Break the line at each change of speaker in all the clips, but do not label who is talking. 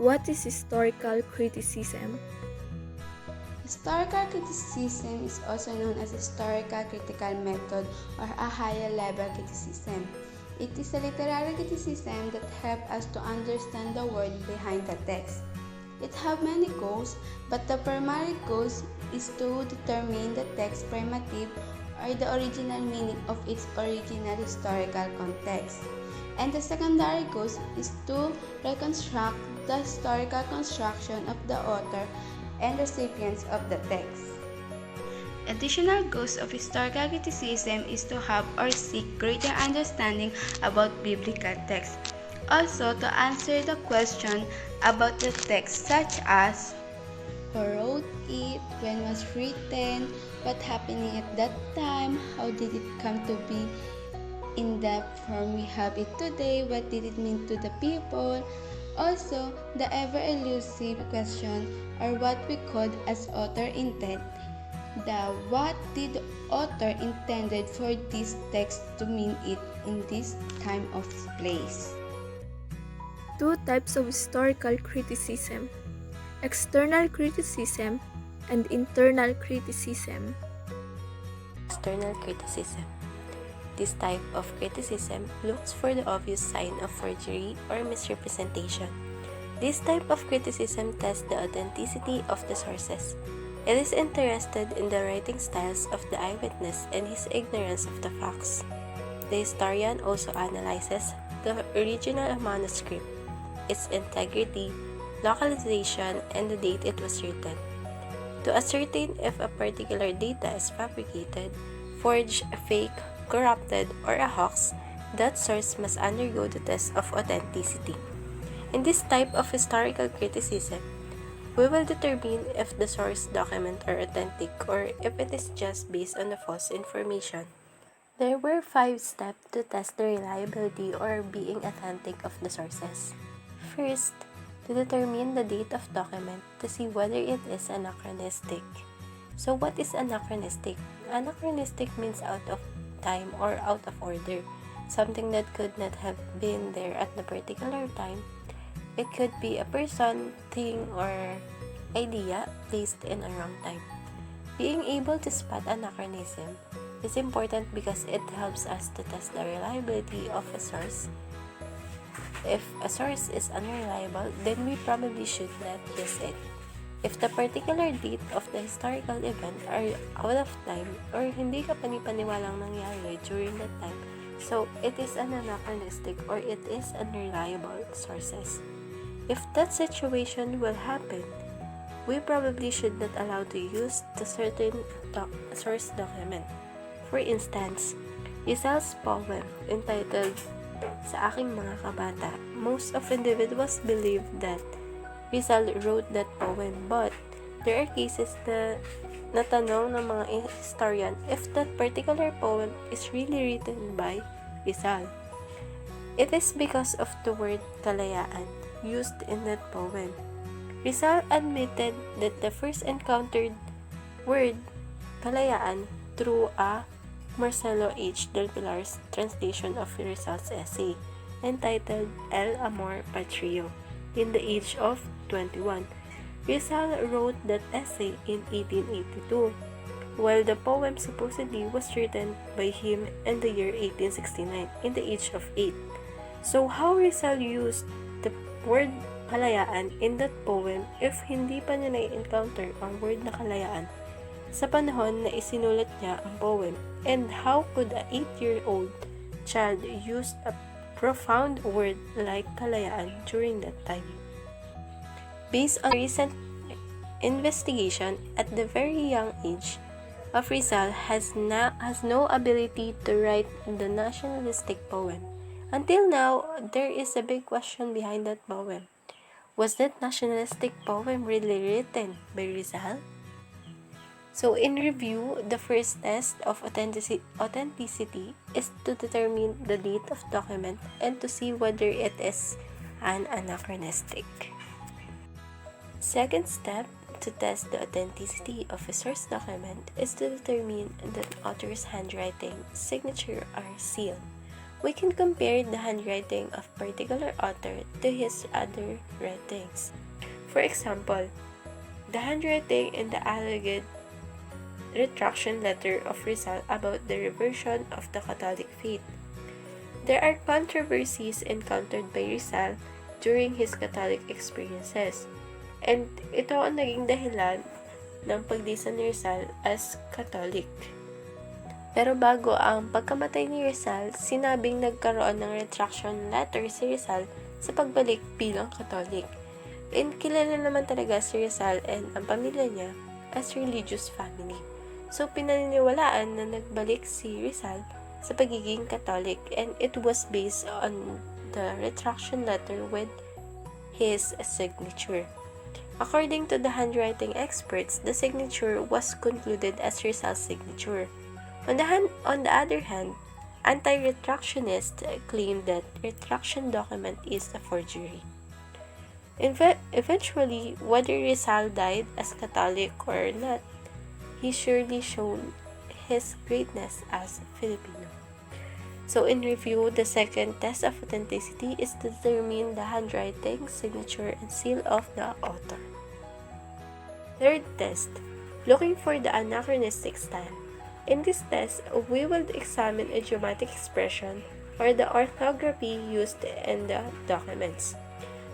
What is historical criticism?
Historical criticism is also known as historical critical method or a higher level criticism. It is a literary criticism that helps us to understand the word behind the text. It has many goals, but the primary goal is to determine the text primitive or the original meaning of its original historical context. And the secondary goal is to reconstruct the historical construction of the author and recipients of the text. Additional goals of historical criticism is to have or seek greater understanding about biblical texts. Also, to answer the question about the text such as who wrote it, when was written, what happening at that time, how did it come to be in the form we have it today, what did it mean to the people. Also, the ever-elusive question or what we call as author intent. The what did the author intended for this text to mean it in this time of place.
Two types of historical criticism: external criticism and internal criticism.
External criticism. This type of criticism looks for the obvious sign of forgery or misrepresentation. This type of criticism tests the authenticity of the sources. It is interested in the writing styles of the eyewitness and his ignorance of the facts. The historian also analyzes the original manuscript, its integrity, localization, and the date it was written. To ascertain if a particular data is fabricated, forged, fake, corrupted, or a hoax, that source must undergo the test of authenticity. In this type of historical criticism, we will determine if the source document are authentic or if it is just based on the false information. There were 5 steps to test the reliability or being authentic of the sources. First, to determine the date of document to see whether it is anachronistic. So what is anachronistic? Anachronistic means out of time or out of order, something that could not have been there at the particular time. It could be a person, thing, or idea placed in a wrong time. Being able to spot anachronism is important because it helps us to test the reliability of a source. If a source is unreliable, then we probably should not use it. If the particular date of the historical event are out of time or hindi ka panipaniwalang nangyari during that time, so it is an anachronistic or it is unreliable sources. If that situation will happen, we probably should not allow to use the certain source document. For instance, Rizal's poem entitled Sa Aking Mga Kabata, most of individuals believe that Rizal wrote that poem, but there are cases na natanong ng mga historian if that particular poem is really written by Rizal. It is because of the word kalayaan used in that poem. Rizal admitted that the first encountered word kalayaan through a Marcelo H. Del Pilar's translation of Rizal's essay entitled El Amor Patrio in the age of 21. Rizal wrote that essay in 1882, while the poem supposedly was written by him in the year 1869 in the age of 8. So how Rizal used the word kalayaan in that poem if hindi pa niya na-encounter ang word na kalayaan sa panahon na isinulat niya ang poem? And how could a 8-year-old child use a profound word like kalayaan during that time? Based on recent investigation, at the very young age of Rizal has no ability to write the nationalistic poem. Until now, there is a big question behind that poem. Was that nationalistic poem really written by Rizal? So in review, the first test of authenticity is to determine the date of document and to see whether it is an anachronistic. Second step to test the authenticity of a source document is to determine the author's handwriting, signature, or seal. we can compare the handwriting of particular author to his other writings. For example, the handwriting in the alleged retraction letter of Rizal about the reversion of the Catholic faith. There are controversies encountered by Rizal during his Catholic experiences, and ito ang naging dahilan ng pagdisa ni Rizal as Catholic. Pero bago ang pagkamatay ni Rizal, sinabing nagkaroon ng retraction letter si Rizal sa pagbalik bilang Catholic. And kilala naman talaga si Rizal and ang pamilya niya as religious family. So pinaniniwalaan na nagbalik si Rizal sa pagiging Catholic, and it was based on the retraction letter with his signature. According to the handwriting experts, the signature was concluded as Rizal's signature. On the other hand, anti-retractionists claim that retraction document is a forgery. Eventually, whether Rizal died as Catholic or not, he surely shown his greatness as Filipino. So in review, the second test of authenticity is to determine the handwriting, signature, and seal of the author. Third test, looking for the anachronistic style. In this test, we will examine idiomatic expression or the orthography used in the documents.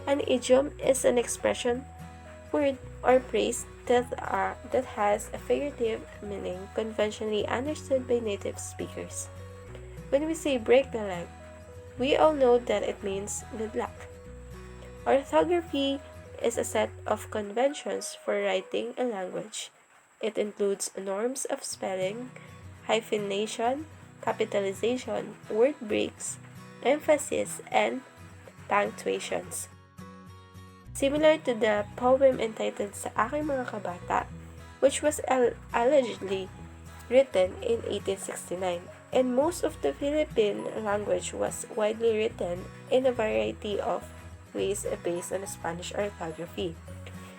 An idiom is an expression, word, or phrase that has a figurative meaning conventionally understood by native speakers. When we say break the leg, we all know that it means good luck. Orthography is a set of conventions for writing a language. It includes norms of spelling, hyphenation, capitalization, word breaks, emphasis, and punctuations. Similar to the poem entitled Sa Aking Mga Kabata, which was allegedly written in 1869, and most of the Philippine language was widely written in a variety of ways based on Spanish orthography.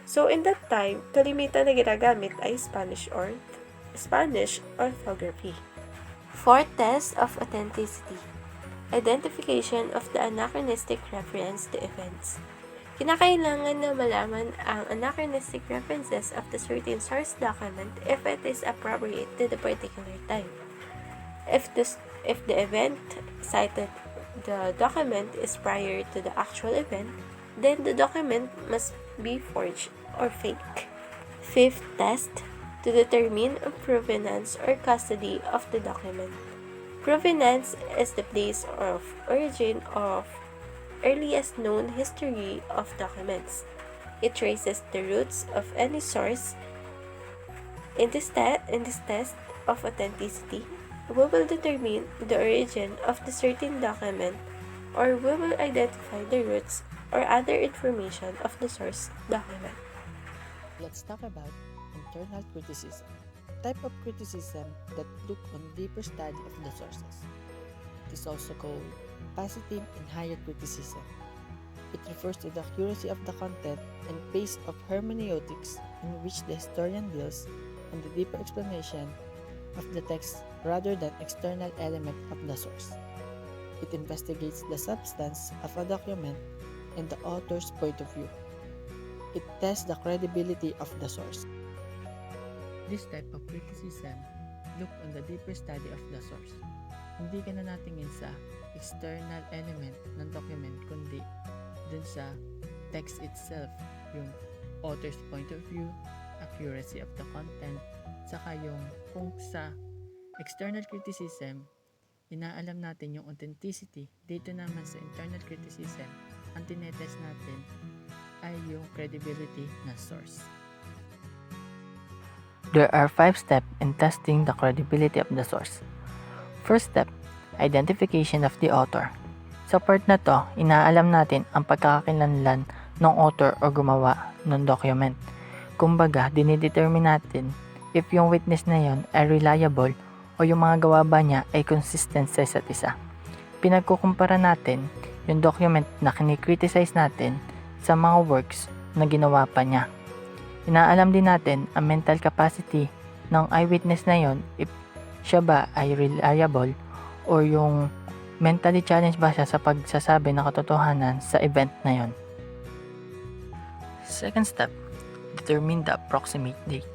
So in that time, kalimitan na ginagamit ay Spanish orthography. Fourth test of authenticity, identification of the anachronistic reference to events. Kinakailangan na malaman ang anachronistic references of the certain source document if it is appropriate to the particular time. If the event cited the document is prior to the actual event, then the document must be forged or fake. Fifth test, to determine provenance or custody of the document. Provenance is the place of origin of earliest known history of documents. It traces the roots of any source. In this test of authenticity, we will determine the origin of the certain document, or we will identify the roots or other information of the source document.
Let's talk about internal criticism, type of criticism that look on deeper study of the sources. It is also called positive and higher criticism. It refers to the accuracy of the content and pace of hermeneutics in which the historian deals on the deeper explanation of the text rather than external element of the source. It investigates the substance of a document and the author's point of view. It tests the credibility of the source. This type of criticism look on the deeper study of the source. Hindi ka na natingin sa external element ng document kundi dun sa text itself, yung author's point of view, accuracy of the content, saka yung kung sa external criticism, inaalam natin yung authenticity. Dito naman sa internal criticism, ang tinetest natin ay yung credibility na source.
There are 5 steps in testing the credibility of the source. First step, identification of the author. Sa part na to, inaalam natin ang pagkakakilanlan ng author o gumawa ng document. Kumbaga, dinidetermine natin if yung witness na yon ay reliable o yung mga gawa ba niya ay consistent sa isa't isa. Pinagkukumpara natin yung document na kinikriticize natin sa mga works na ginawa pa niya. Inaalam din natin ang mental capacity ng eyewitness na yon if siya ba ay reliable or yung Mentally challenged ba siya sa pagsasabi ng katotohanan sa event na yon? Second step, determine the approximate date.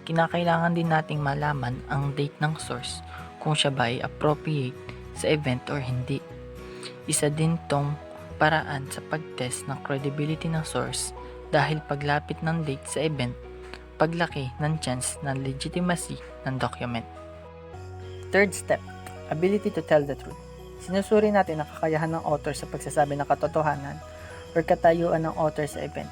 Kinakailangan din nating malaman ang date ng source kung siya ba ay appropriate sa event or hindi. Isa din tong paraan sa pag-test ng credibility ng source dahil paglapit ng date sa event, paglaki ng chance ng legitimacy ng document. Third step, ability to tell the truth. Sinusuri natin ang kakayahan ng author sa pagsasabi ng katotohanan or katayuan ng author sa event.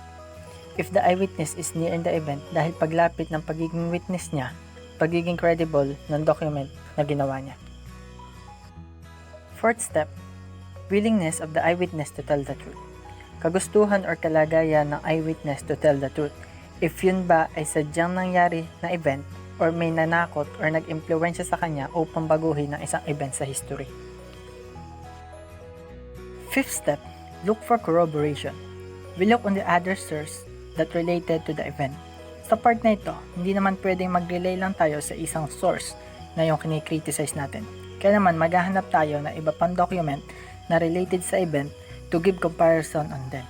If the eyewitness is near in the event dahil paglapit ng pagiging witness niya, pagiging credible ng document na ginawa niya. Fourth step, willingness of the eyewitness to tell the truth. Kagustuhan or kalagayan ng eyewitness to tell the truth. If yun ba ay sadyang nangyari na event or may nanakot or nag-impluwensya sa kanya upang baguhin ng isang event sa history. Fifth step, look for corroboration. We look on the other source that related to the event. Sa part na ito, hindi naman pwedeng mag-relay lang tayo sa isang source na yung kini-criticize natin. Kaya naman maghahanap tayo ng iba pang document na related sa event to give comparison on them.